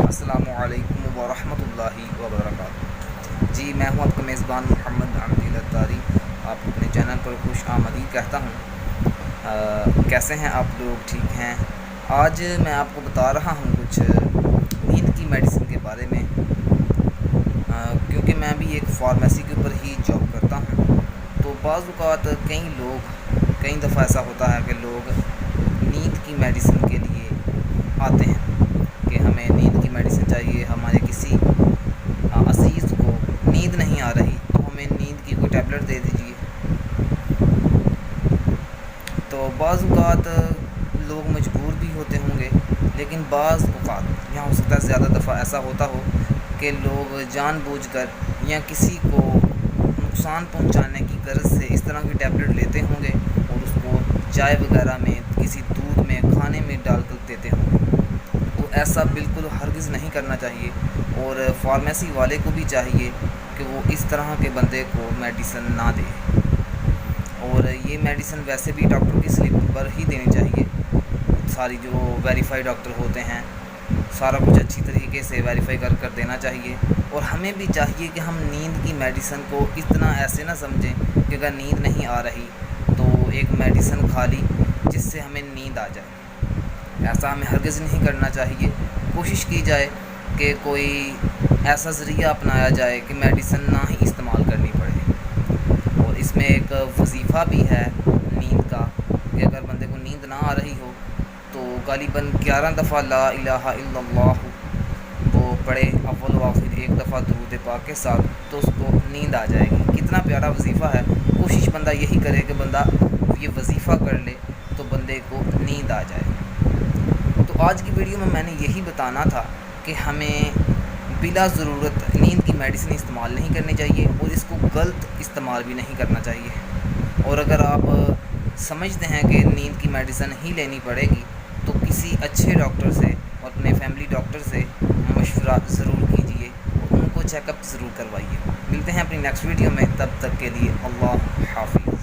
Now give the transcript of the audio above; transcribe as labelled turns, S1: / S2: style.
S1: अस्सलामुअलैकुम वरहमतुल्लाहि वबरकातुहू। जी मैं हूं आपका मेज़बान मोहम्मद अमील अत्तारी, आप अपने चैनल पर खुश आमदीद कहता हूं। कैसे हैं आप लोग? ठीक हैं? आज मैं आपको बता रहा हूं कुछ नींद की मेडिसिन के बारे में, क्योंकि मैं भी एक फार्मेसी के ऊपर ही जॉब करता हूं। तो बाज़ औक़ात कई दफ़ा ऐसा होता है कि लोग नींद की मेडिसिन के लिए आते हैं कि हमें नींद की मेडिसिन चाहिए, हमारे किसी अज़ीज़ को नींद नहीं आ रही तो हमें नींद की कोई टैबलेट दे दीजिए। तो बाज़ औक़ात लोग मजबूर भी होते होंगे, लेकिन बाज़ औक़ात यहाँ हो सकता है ज़्यादा दफ़ा ऐसा होता हो कि लोग जानबूझकर या किसी को नुकसान पहुंचाने की गर्ज से इस तरह की टैबलेट लेते होंगे और उसको चाय वगैरह में, किसी दूध में, खाने में डाल कर देते होंगे। तो ऐसा बिल्कुल हरगिज़ नहीं करना चाहिए, और फार्मेसी वाले को भी चाहिए कि वो इस तरह के बंदे को मेडिसिन ना दे। और ये मेडिसिन वैसे भी डॉक्टर की स्लिप पर ही देनी चाहिए। सारी जो वेरीफाइड डॉक्टर होते हैं, सारा कुछ अच्छी तरीके से वेरीफाई कर देना चाहिए। और हमें भी चाहिए कि हम नींद की मेडिसिन को इतना ऐसे ना समझें कि अगर नींद नहीं आ रही तो एक मेडिसिन खा ली जिससे हमें नींद आ जाए। ऐसा हमें हरगिज़ नहीं करना चाहिए। कोशिश की जाए कि कोई ऐसा ज़रिया अपनाया जाए कि मेडिसिन ना ही इस्तेमाल करनी पड़े। और इसमें एक वजीफ़ा भी है नींद का कि अगर बंदे को नींद ना आ रही हो तो गालिबन 11 दफ़ा ला इलाहा इल्लल्लाह वो पढ़े, अव्वल व आखिर एक दफ़ा दुरूद पाक के साथ, तो उसको नींद आ जाएगी। कितना प्यारा वजीफ़ा है। कोशिश बंदा यही करे कि बंदा ये वजीफ़ा कर ले तो बंदे को नींद आ जाए। तो आज की वीडियो में मैंने यही बताना था कि हमें बिला ज़रूरत नींद की मेडिसिन इस्तेमाल नहीं करनी चाहिए, और इसको गलत इस्तेमाल भी नहीं करना चाहिए। और अगर आप समझते हैं कि नींद की मेडिसिन ही लेनी पड़ेगी तो किसी अच्छे डॉक्टर से और अपने फैमिली डॉक्टर से मशवरा ज़रूर कीजिए और उनको चेकअप ज़रूर करवाइए। मिलते हैं अपनी नेक्स्ट वीडियो में, तब तक के लिए अल्लाह हाफ़िज़।